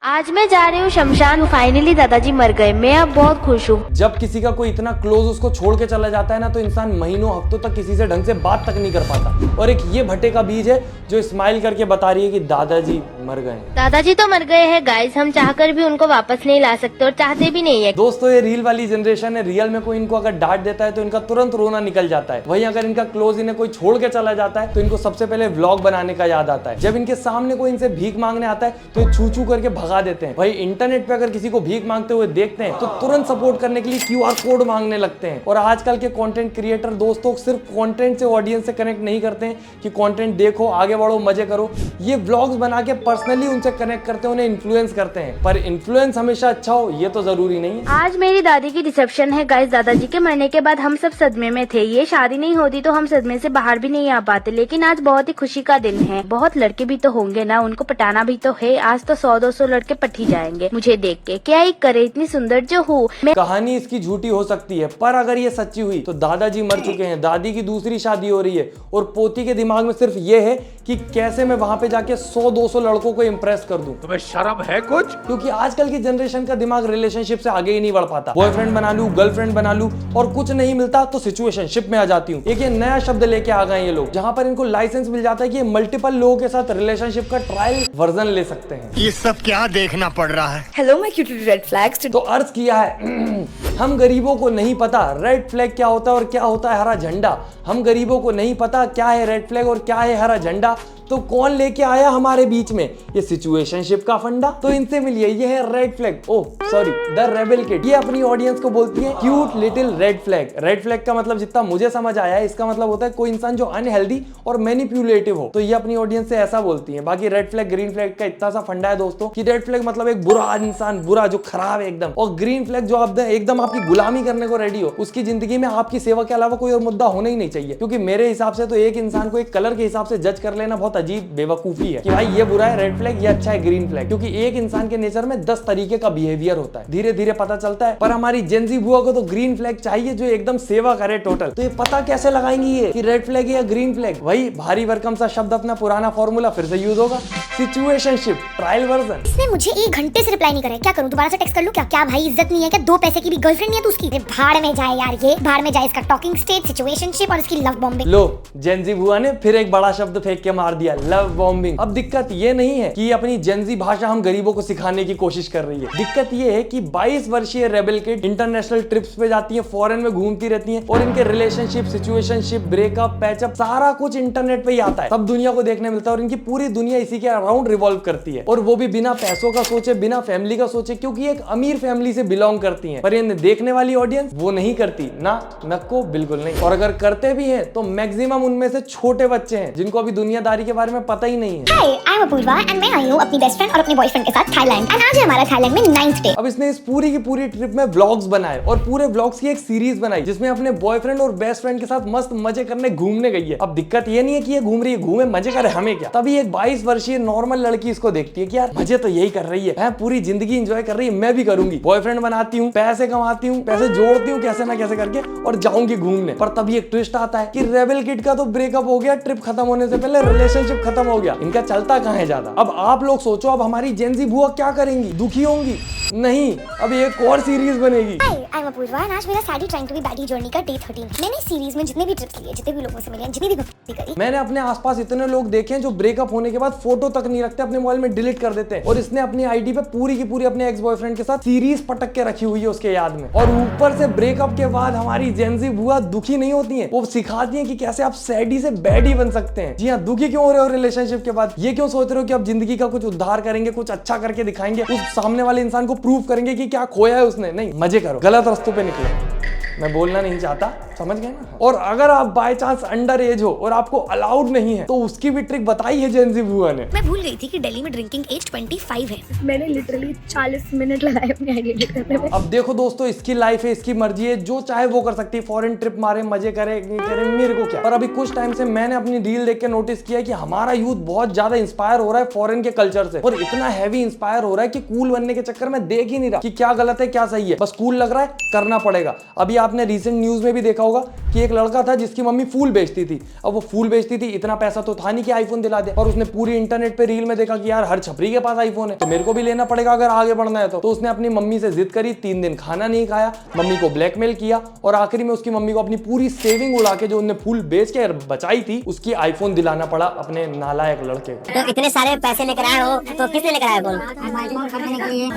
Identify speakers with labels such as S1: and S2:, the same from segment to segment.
S1: आज मैं जा रही हूँ शमशान। फाइनली दादाजी मर गए। मैं अब बहुत खुश हूँ।
S2: जब किसी का कोई इतना क्लोज उसको छोड़ के चला जाता है ना, तो इंसान महीनों हफ्तों तक किसी से ढंग से बात तक नहीं कर पाता। और एक ये भट्टे का बीज है जो स्माइल करके बता रही है कि दादाजी मर गए।
S1: दादाजी तो मर गए हैं गाइस, हम चाहकर भी उनको वापस नहीं ला सकते और चाहते भी नहीं है।
S2: दोस्तों, ये रील वाली जनरेशन है। रियल में कोई इनको अगर डांट देता है तो इनका तुरंत रोना निकल जाता है। वहीं अगर इनका क्लोज इन्हें कोई छोड़ के चला जाता है तो इनको सबसे पहले व्लॉग बनाने का याद आता है। जब इनके सामने कोई इनसे भीख मांगने आता है तो छू छू करके भगा देते हैं। वही इंटरनेट पे अगर किसी को भीख मांगते हुए देखते हैं तो तुरंत सपोर्ट करने के लिए QR कोड मांगने लगते हैं। और आजकल के कंटेंट क्रिएटर दोस्तों सिर्फ कंटेंट से ऑडियंस से कनेक्ट नहीं करते हैं कि कंटेंट देखो, आगे बढ़ो, मजे करो। ये व्लॉग्स बना के पर्सनली उनसे कनेक्ट करते हैं, उन्हें इन्फ्लुएंस करते हैं। पर इन्फ्लुएंस हमेशा अच्छा हो ये तो जरूरी नहीं है।
S1: आज मेरी दादी की रिसेप्शन है गाइस। दादाजी के मरने के बाद हम सब सदमे में थे। ये शादी नहीं होती तो हम सदमे से बाहर भी नहीं आ पाते। लेकिन आज बहुत ही खुशी का दिन है। बहुत लड़के भी तो होंगे ना, उनको पटाना भी तो है। आज तो 100-200 लड़के पट ही जाएंगे मुझे देख के। क्या ही करे, इतनी सुंदर जो हूँ मैं।
S2: कहानी इसकी झूठी हो सकती है, पर अगर ये सच्ची हुई तो दादाजी मर चुके हैं, दादी की दूसरी शादी हो रही है और पोती के दिमाग में सिर्फ ये है कि कैसे मैं वहां पे जाके 100-200 लड़कों को इंप्रेस कर दूं।
S3: तुम्हें शर्म है कुछ?
S2: क्योंकि आजकल की जनरेशन का दिमाग रिलेशनशिप से आगे ही नहीं बढ़ पाता। बॉयफ्रेंड बना लूं, गर्लफ्रेंड बना लूं और कुछ नहीं मिलता तो सिचुएशनशिप में आ जाती हूँ। एक ये नया शब्द लेके आ गए ये लोग, जहां पर इनको लाइसेंस मिल जाता है कि ये मल्टीपल लोगों के साथ रिलेशनशिप का ट्रायल वर्जन ले सकते हैं।
S4: ये सब क्या देखना पड़ रहा है?
S5: Hello my cute little red flags.
S2: तो अर्ज किया है हम गरीबों को नहीं पता रेड फ्लैग क्या होता है और क्या होता है हरा झंडा। हम गरीबों को नहीं पता क्या है रेड फ्लैग और क्या है हरा झंडा। तो कौन लेके आया हमारे बीच में ये सिचुएशनशिप का फंडा? तो इनसे मिलिए, ये है red flag, oh sorry the rebel kid. ये अपनी ऑडियंस को बोलती है cute little red flag. Red flag का मतलब जितना मुझे समझ आया है, इसका मतलब होता है कोई इंसान जो अनहेल्दी और मैनिपुलेटिव हो। तो ये अपनी ऑडियंस से ऐसा बोलती है। बाकी रेड फ्लैग ग्रीन फ्लैग का इतना सा फंडा है दोस्तों कि रेड फ्लैग मतलब एक बुरा इंसान, बुरा जो खराब है एकदम, और ग्रीन फ्लैग जो आप एकदम आपकी गुलामी करने को रेडी हो। उसकी जिंदगी में आपकी सेवा के अलावा कोई और मुद्दा होना ही नहीं चाहिए। क्योंकि मेरे हिसाब से तो एक इंसान को एक कलर के हिसाब से जज कर लेना बहुत अजीब बेवकूफी है कि भाई ये बुरा है रेड फ्लैग, ये अच्छा है ग्रीन फ्लैग। क्योंकि एक इंसान के नेचर में 10 तरीके का बिहेवियर होता है, धीरे धीरे पता चलता है। पर हमारी जेंजी बुआ को तो ग्रीन फ्लैग चाहिए जो एकदम सेवा करे टोटल। तो ये पता कैसे लगाएंगी ये कि रेड फ्लैग है या ग्रीन फ्लैग? वही भारी भरकम सा शब्द, अपना पुराना फॉर्मूला फिर से यूज होगा, सिचुएशनशिप ट्रायल वर्जन।
S6: इसने मुझे 1 घंटे से रिप्लाई नहीं करा है। क्या करूं, दोबारा से टेक्स्ट कर लूं क्या? क्या भाई इज्जत नहीं है क्या? 2 पैसे की भी गर्लफ्रेंड नहीं है तो उसकी? भाड़ में जाए यार, ये भाड़ में जाए इसका टॉकिंग स्टेज, सिचुएशनशिप और इसकी लव बॉम्बिंग।
S2: लो, जेंजी बुआ ने फिर एक बड़ा शब्द फेंक के मार दिया, लव बॉम्बिंग। अब दिक्कत ये नहीं है कि अपनी जेंजी भाषा हम गरीबों को सिखाने की कोशिश कर रही है। दिक्कत ये है कि 22 वर्षीय रेबल किड इंटरनेशनल ट्रिप्स पे जाती है, फॉरेन में घूमती रहती है और इनके रिलेशनशिप, सिचुएशनशिप, ब्रेकअप, पैचअप सारा कुछ इंटरनेट पे ही आता है। सब दुनिया को देखने मिलता है और इनकी पूरी दुनिया इसी के अराउंड रिवॉल्व करती है। और वो भी बिना पैसों का सोचे, बिना फैमिली का सोचे, क्योंकि एक अमीर फैमिली से बिलोंग करती है। पर ये देखने वाली ऑडियंस वो नहीं करती ना, नको बिल्कुल नहीं। और अगर करते भी हैं तो मैक्सिमम उनमें से छोटे बच्चे हैं जिनको अभी दुनियादारी के बारे में पता ही नहीं है।
S6: हाय, आई एम अपूर्वा एंड मैं आई हूं अपनी बेस्ट फ्रेंड और अपने बॉयफ्रेंड के साथ थाईलैंड। एंड आज है हमारा थाईलैंड में 9th डे।
S2: अब इसने इस पूरी की पूरी ट्रिप में व्लॉग्स बनाए और पूरे व्लॉग्स की एक सीरीज बनाई जिसमें अपने बॉयफ्रेंड और बेस्ट फ्रेंड के साथ मस्त मजे करने घूमने गई है। अब दिक्कत ये नहीं है कि ये घूम रही है, घूमे मजे करे, हमें क्या। तभी एक 22 वर्षीय नॉर्मल लड़की इसको देखती है कि यार मजे तो यही कर रही है, पूरी जिंदगी एंजॉय कर रही है, मैं भी करूंगी। बॉयफ्रेंड बनाती हूँ, पैसे कमाती हूँ, पैसे जोड़ती हूँ कैसे ना कैसे करके और जाऊंगी घूमने। पर तभी एक ट्विस्ट आता है कि रेबल किड का तो ब्रेकअप हो गया, ट्रिप खत्म होने से पहले रिलेशनशिप खत्म हो गया। इनका चलता कहाँ है ज्यादा। अब आप लोग सोचो, अब हमारी जेंजी बुआ क्या करेंगी? दुखी होंगी? नहीं, अब एक और सीरीज बनेगी।
S6: Hi, I am Apurva and आज मेरा saddie trying to be baddie journey का डे 13 है। मैंने इस सीरीज में जितने भी ट्रिप्स लिए, जितने भी लोगों से मिले, जितनी भी भक्ति करी,
S2: मैंने अपने आसपास इतने लोग देखे हैं जो ब्रेकअप होने के बाद फोटो तक नहीं रखते, अपने मोबाइल में डिलीट कर देते हैं। और इसने अपनी आईडी पे पूरी की पूरी अपने एक्स बॉयफ्रेंड के साथ सीरीज पटक के रखी हुई है उसके याद में। और ऊपर से ब्रेकअप के बाद हमारी जेंजी बुआ दुखी नहीं होती है, वो सिखाती है कि कैसे आप सैडी से बैडी बन सकते हैं। जी हाँ, दुखी क्यों हो रहे हो रिलेशनशिप के बाद? ये क्यों सोच रहे हो कि अब जिंदगी का कुछ उद्धार करेंगे, कुछ अच्छा करके दिखाएंगे, उस सामने वाले इंसान को प्रूव करेंगे कि क्या खोया है उसने? नहीं, मजे करो, गलत रास्तों पे निकलो। मैं बोलना नहीं चाहता, समझ गए ना। और अगर आप बाय चांस अंडर एज हो और आपको अलाउड नहीं है तो उसकी भी ट्रिक बताई है जेंजी बुआ ने।
S6: मैं भूल गई थी कि दिल्ली में ड्रिंकिंग एज 25 है।
S5: मैंने लिटरली 40 मिनट लगाए अपने आइडिया करने में।
S2: अब देखो दोस्तों, इसकी लाइफ है, इसकी मर्जी है, जो चाहे वो कर सकती है। फॉरेन ट्रिप मारे, मजे करे, नहीं करे, मेरे को क्या। पर अभी कुछ टाइम से मैंने अपनी रील देख के नोटिस किया कि हमारा यूथ बहुत ज्यादा इंस्पायर हो रहा है फॉरेन के कल्चर से। और इतना हैवी इंस्पायर हो रहा है कि कूल बनने के चक्कर में देख ही नहीं रहा कि क्या गलत है क्या सही है, बस कूल लग रहा है, करना पड़ेगा। अभी आपने रिसेंट न्यूज में भी देखा होगा कि एक लड़का था जिसकी मम्मी फूल बेचती थी। अब वो फूल बेचती थी, इतना पैसा तो था नहीं कि आईफोन दिला दे, और उसने पूरी इंटरनेट पे रील में देखा कि यार हर छपरी के पास आईफोन है, तो मेरे को भी लेना पड़ेगा अगर आगे बढ़ना है तो उसने अपनी मम्मी से जिद करी, 3 दिन खाना नहीं खाया, मम्मी को ब्लैकमेल किया, और आखिरी में उसकी मम्मी को अपनी पूरी सेविंग उड़ा के जो उन्हें फूल बेच के बचाई थी उसकी आईफोन दिलाना पड़ा अपने नालायक लड़के को।
S3: तो इतने सारे पैसे लेकर आए हो तो किसने लेकर आया बोल?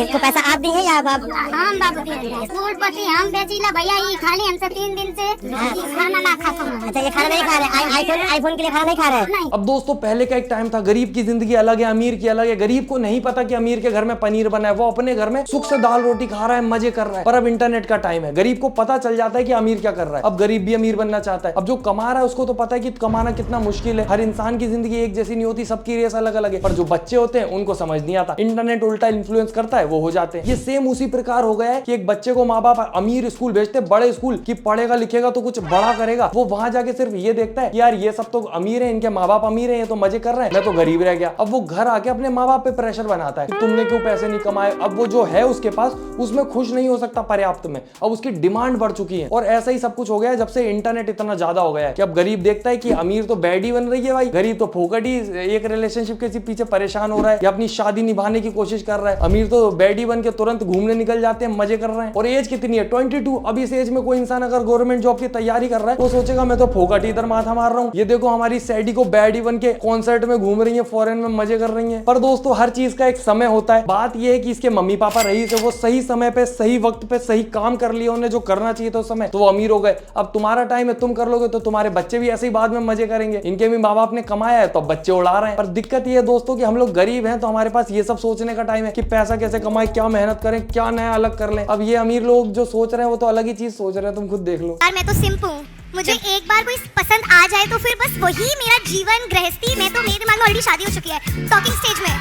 S3: इसको पैसा आप दिए या बाप?
S6: हम बाबू फूल पट्टी हम बेचीला भैया, ये खाली हमसे 3 दिन से खाना ना खाता हूं।
S3: अच्छा, ये खाना नहीं खा रहे, आईफोन के लिए खाना नहीं खा रहे।
S2: अब दोस्तों पहले का एक टाइम था, गरीब की जिंदगी अलग है, अमीर की अलग है। गरीब को नहीं पता कि अमीर के घर में पनीर बना है, वो अपने घर में सुख से दाल रोटी खा रहा है, मजे कर रहा है। पर अब इंटरनेट का टाइम है, गरीब को पता चल जाता है कि अमीर क्या कर रहा है। अब गरीब भी अमीर बनना चाहता है। अब जो कमा रहा है उसको तो पता है कि कमाना कितना मुश्किल है। हर इंसान की जिंदगी एक जैसी नहीं होती, सबकी रेस अलग अलग है। पर जो बच्चे होते हैं उनको समझ नहीं आता, इंटरनेट उल्टा इन्फ्लुएंस करता है, वो हो जाते हैं। ये सेम उसी प्रकार हो गया है कि एक बच्चे को माँ बाप अमीर स्कूल भेजते, बड़े स्कूल की पढ़ेगा लिखेगा तो कुछ बड़ा करेगा। वो वहां जाके सिर्फ ये देखता है यार ये सब तो अमीर है, इनके माँ बाप अमीर है, ये तो मजे कर रहे हैं, मैं तो गरीब रह गया। अब वो घर आके अपने माँ बाप पे प्रेशर बनाता है कि तुमने क्यों पैसे नहीं कमाए। अब वो जो है उसके पास उसमें खुश नहीं हो सकता पर्याप्त में, अब उसकी डिमांड बढ़ चुकी है। और ऐसा ही सब कुछ हो गया है जब से इंटरनेट इतना ज्यादा हो गया है कि अब गरीब देखता है कि अमीर तो बैडी बन रही है भाई, गरीब तो फोकट ही एक रिलेशनशिप के पीछे परेशान हो रहा है या अपनी शादी निभाने की कोशिश कर रहा है। अमीर तो बैडी बन के तुरंत घूमने निकल जाते हैं, मजे कर रहे हैं। और एज कितनी है? 22। अब इस एज में कोई इंसान अगर गवर्नमेंट जॉब की तैयारी कर रहा है वो सोचेगा मैं तो फोकट ही इधर माथा मार रहा हूँ, ये देखो हमारी सैडी को बैडी बन के कॉन्सर्ट में घूम रही है, फॉरेन में मजे कर रही है। पर दोस्तों हर चीज का एक समय होता है। बात यह है कि इसके मम्मी पापा रईस है, वो सही समय पे सही वक्त पे सही काम कर लिया उन्हें जो करना चाहिए था उस समय, तो वो अमीर हो गए। अब तुम्हारा टाइम है, तुम कर लोगे तो तुम्हारे बच्चे भी ऐसे ही बाद में मजे करेंगे। इनके भी माँ बाप ने कमाया है तो बच्चे उड़ा रहे हैं। पर दिक्कत ये है दोस्तों कि हम लोग गरीब हैं तो हमारे पास ये सब सोचने का टाइम है कि पैसा कैसे कमाए, क्या मेहनत करें, क्या नया अलग कर लें। अब ये अमीर लोग जो सोच रहे हैं वो तो अलग ही चीज सोच रहे हैं, तुम खुद देख लो।
S6: यार मैं तो सिंपल हूँ, मुझे एक बार कोई पसंद आ जाए तो फिर बस वही मेरा जीवन गृहस्थी। मैं तो मेरे दिमाग में ऑलरेडी शादी हो चुकी है, टॉकिंग स्टेज में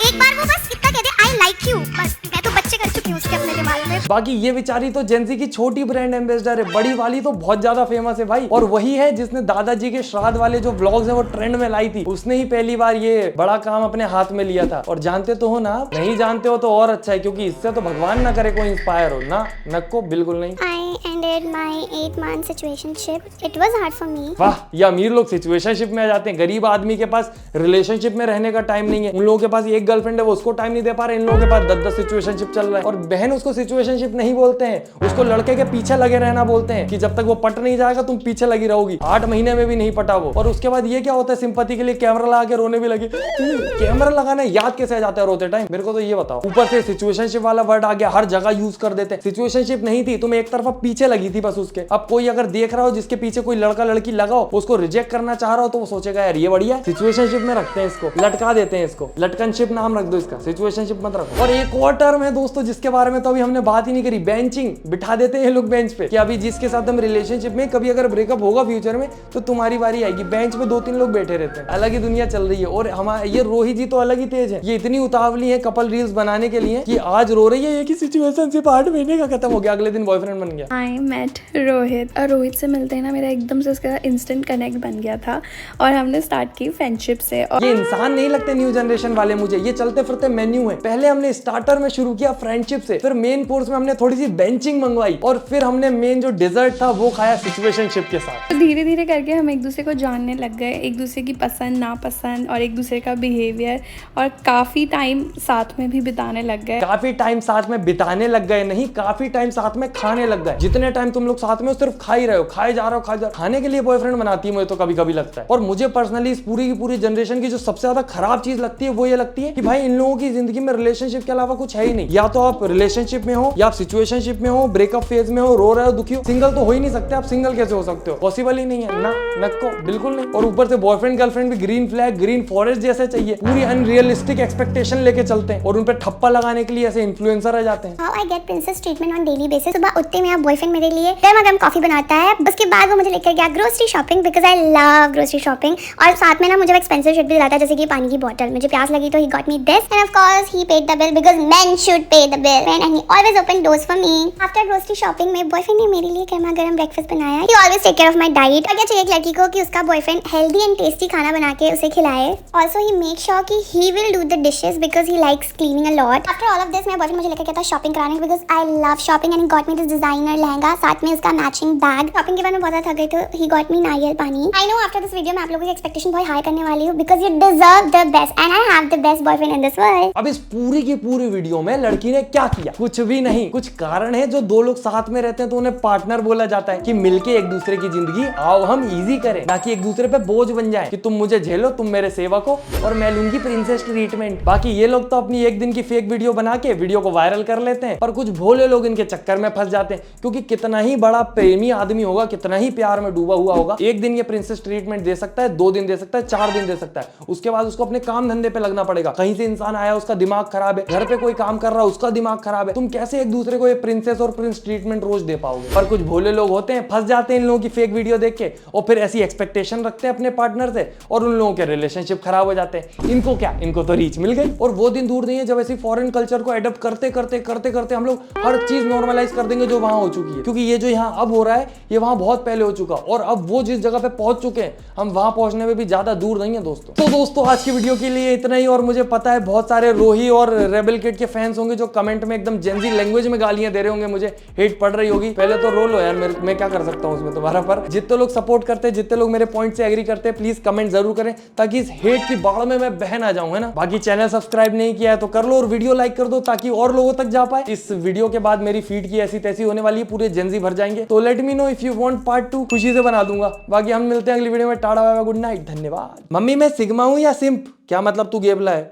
S6: एक बार वो बस इतना कह दे आई लाइक यू, बस मैं तो बच्चे कर चुकी हूँ उसके अपने दिमाग में।
S2: बाकी ये बेचारी तो जेंजी की छोटी ब्रांड एम्बेसडर है, बड़ी वाली तो बहुत ज्यादा फेमस है भाई। और वही है जिसने दादाजी के श्राद्ध वाले जो व्लॉग्स हैं वो ट्रेंड में लाई थी, उसने ही पहली बार ये बड़ा काम अपने हाथ में लिया था। और जानते तो हो ना, नहीं जानते हो तो और अच्छा है क्योंकि इससे तो भगवान ना करे कोई इंस्पायर हो ना, नको बिल्कुल नहीं।
S6: I ended my 8-month situationship. It was hard for me.
S2: वाह, ये अमीर लोग सिचुएशनशिप में आ जाते हैं। गरीब आदमी के पास रिलेशनशिप में रहने का टाइम नहीं है। उन लोगों के पास एक गर्लफ्रेंड है वो उसको टाइम नहीं दे पा रहे, इन लोगों के पास 10-10 सिचुएशनशिप चल रहा है। और बहन उसको सिचुएशनशिप नहीं बोलते हैं, उसको लड़के के पीछे लगे रहना बोलते हैं कि जब तक वो पट नहीं जाएगा तुम पीछे लगी रहोगी। 8 महीने में भी नहीं पटा वो। और उसके बाद ये क्या होता है, सिंपैथी के लिए कैमरा लगा के रोने भी लगे। कैमरा लगाना याद कैसे आ जाता है रोते टाइम, मेरे को तो ये बताओ। ऊपर से सिचुएशनशिप वाला वर्ड आ गया, हर जगह यूज कर देते हैं। सिचुएशनशिप नहीं थी, तुम एक तरफा पीछे लगी थी बस उसके। अब कोई अगर देख रहा हो जिसके पीछे कोई लड़का लड़की लगा हो, उसको रिजेक्ट करना चाह रहा हो तो वो सोचेगा यार ये बढ़िया है, सिचुएशनशिप में रखते हैं इसको, लटका देते हैं इसको, लटकनशिप नाम रख दो इसका, सिचुएशनशिप मत रखो। और एक और टर्म है दोस्तों जिसके बारे में तो अभी हमने बात ही नहीं करी, बेंचिंग। बिठा देते हैं लोग बेंच पे कि अभी जिसके साथ हम रिलेशनशिप में, कभी अगर ब्रेकअप होगा फ्यूचर में तो तुम्हारी बारी आएगी। बेंच पे 2-3 लोग बैठे रहते हैं, अलग ही दुनिया चल रही है। और हमारे ये रोही जी तो अलग ही तेज है, ये इतनी उतावली है कपल रील्स बनाने के लिए कि आज रो रही है ये कि सिचुएशनशिप 8 महीने का खत्म हो गया, अगले दिन बॉयफ्रेंड बन गया।
S5: आई मेट रोहित, और रोहित से मिलते ही ना मेरा एकदम से उसका इंस्टेंट कनेक्ट बन गया था और हमने स्टार्ट की फ्रेंडशिप से। और
S2: ये इंसान नहीं लगते न्यू जनरेशन वाले मुझे, ये चलते फिरते मेन्यू है। पहले हमने स्टार्टर में शुरू किया फ्रेंडशिप से, फिर मेन कोर्स में हमने थोड़ी सी बेंचिंग मंगवाई और फिर हमने मेन जो डिजर्ट था वो खाया सिचुएशनशिप के साथ।
S5: धीरे धीरे करके हम एक दूसरे को जानने लग गए, एक दूसरे की पसंद नापसंद और एक दूसरे का बिहेवियर, और काफी टाइम साथ में भी बिताने लग गए।
S2: काफी टाइम साथ में बिताने लग गए नहीं, काफी टाइम साथ में खाने लग गए। जितने टाइम तुम लोग साथ में हो सिर्फ खा ही रहे हो, खाए जा रहे हो, खाने के लिए बॉयफ्रेंड बनाती है मुझे तो कभी कभी लगता है। और मुझे पर्सनली इस पूरी की पूरी जनरेशन की जो सबसे ज्यादा खराब चीज लगती है वो ये लगती है कि भाई इन लोगों की जिंदगी में रिलेशनशिप के अलावा कुछ है ही नहीं। या तो आप रिलेशनशिप में हो या आप सिचुएशनशिप में हो, ब्रेकअप फेज में हो, रो रहे हो, दुखी हो, सिंगल तो हो ही नहीं सकते आप। सिंगल कैसे हो सकते हो, पॉसिबल ही नहीं है ना, नको बिल्कुल नहीं। और ऊपर से बॉयफ्रेंड गर्लफ्रेंड भी ग्रीन फ्लैग ग्रीन फॉरेस्ट जैसे चाहिए, पूरी अनरियलिस्टिक एक्सपेक्टेशन लेके चलते हैं और उन पर ठप्पा लगाने के लिए ऐसे इन्फ्लुएंसर आ जाते हैं।
S6: How I get princess treatment on daily basis। सुबह उठते ही मेरा बॉयफ्रेंड मेरे लिए गर्मा गर्म कॉफी बनाता है, उसके बाद वो मुझे लेकर गया grocery shopping, because I love grocery shopping. और साथ में ना मुझे एक्सपेंसिव शिट भी दिलाता है, जैसे कि पानी की बोतल। मुझे प्यास लगी तो he got me this, and of course he paid the bill because men should pay the bill, and he always open doors for me. After grocery shopping में बॉयफ्रेंड ने मेरे लिए गर्मा गर्म ब्रेकफास्ट बनाया। He always take care of my diet. और क्या चाहिए एक लड़की को कि उसका बॉयफ्रेंड हेल्दी एंड टेस्टी खाना बना के उसे खिलाए। ऑल्सो ही मेक श्योर कि he will do the dishes because he likes cleaning a lot. After all of this मेरा बॉयफ्रेंड मुझे लेकर गया था शॉपिंग कराने, because I love shopping, and got me this designer lehenga lehenga, साथ में उसका मैचिंग बैग। शॉपिंग के बाद मैं बहुत ज्यादा थक गई थी। ही गॉट मी नारियल पानी। I know after this video मैं आप लोगों की एक्सपेक्टेशन बहुत हाई करने वाली हूँ because you deserve the best and I have the best boyfriend in this world.
S2: अब इस पूरी की पूरी वीडियो में लड़की ने क्या किया? कुछ भी नहीं। कुछ कारण है, जो दो लोग साथ में रहते हैं तो उन्हें पार्टनर बोला जाता है कि मिलके एक दूसरे की जिंदगी आओ हम इजी करें, ना कि एक दूसरे पे बोझ बन जाए कि तुम मुझे झेलो, तुम मेरे सेवक हो और मैं लूंगी प्रिंसेस ट्रीटमेंट। बाकी ये लोग तो अपनी एक दिन की फेक वीडियो बना के वीडियो को वायरल कर लेते हैं, पर कुछ भोले लोग इनके चक्कर में फंस जाते हैं। क्योंकि कितना ही बड़ा प्रेमी आदमी होगा, कितना ही प्यार में डूबा हुआ होगा, एक दिन ये प्रिंसेस ट्रीटमेंट दे सकता है, 2 दिन दे सकता है, 4 दिन दे सकता है, उसके बाद उसको अपने काम धंधे पे लगना पड़ेगा। कहीं से इंसान आया, उसका दिमाग खराब है, घर पे कोई काम कर रहा है, उसका दिमाग खराब है, तुम कैसे एक दूसरे को ये प्रिंसेस और प्रिंस ट्रीटमेंट रोज दे पाओगे? पर कुछ भोले लोग होते हैं, फंस जाते हैं इन लोगों की फेक वीडियो देख के और फिर ऐसी एक्सपेक्टेशन रखते हैं अपने पार्टनर से और उन लोगों के रिलेशनशिप खराब हो जाते हैं। इनको क्या, इनको तो रीच मिल गई। और वो दिन दूर नहीं है जब ऐसी फॉरेन कल्चर को एडप्ट करते करते हम लोग हर चीज नॉर्मलाइज कर देंगे जो वहां हो चुकी है। क्योंकि ये जो यहाँ अब हो रहा है ये वहां बहुत पहले हो चुका, और अब वो जिस जगह पे पहुंच चुके हैं हम वहां पहुंचने में भी ज्यादा दूर नहीं है दोस्तों। तो दोस्तों आज की वीडियो के लिए इतना ही। और मुझे पता है बहुत सारे रोही और रेबल किड के फैंस होंगे जो कमेंट में एकदम जेंजी लैंग्वेज में गालियां दे रहे होंगे, मुझे हेट पड़ रही होगी। पहले तो रोल हो यार, मैं क्या कर सकता हूँ उसमें तुम्हारा। पर जितने लोग सपोर्ट करते हैं, जितने लोग मेरे पॉइंट से एग्री करते हैं, प्लीज कमेंट जरूर करें ताकि इस हेट की बाढ़ में मैं बह ना जाऊं, है ना। बाकी चैनल सब्सक्राइब नहीं किया है तो कर लो और वीडियो लाइक कर दो ताकि और लोगों तक जा पाए। इस वीडियो के बाद मेरी फीड की ऐसी तैसी होने वाली है, पूरे जेंजी भर जाएंगे। तो let me know if you want part 2, खुशी से बना दूंगा। बाकी हम मिलते हैं अगली वीडियो में। Tata bye bye, good night, धन्यवाद। मम्मी मैं सिग्मा हूं या सिंप? क्या मतलब तू गेबला है?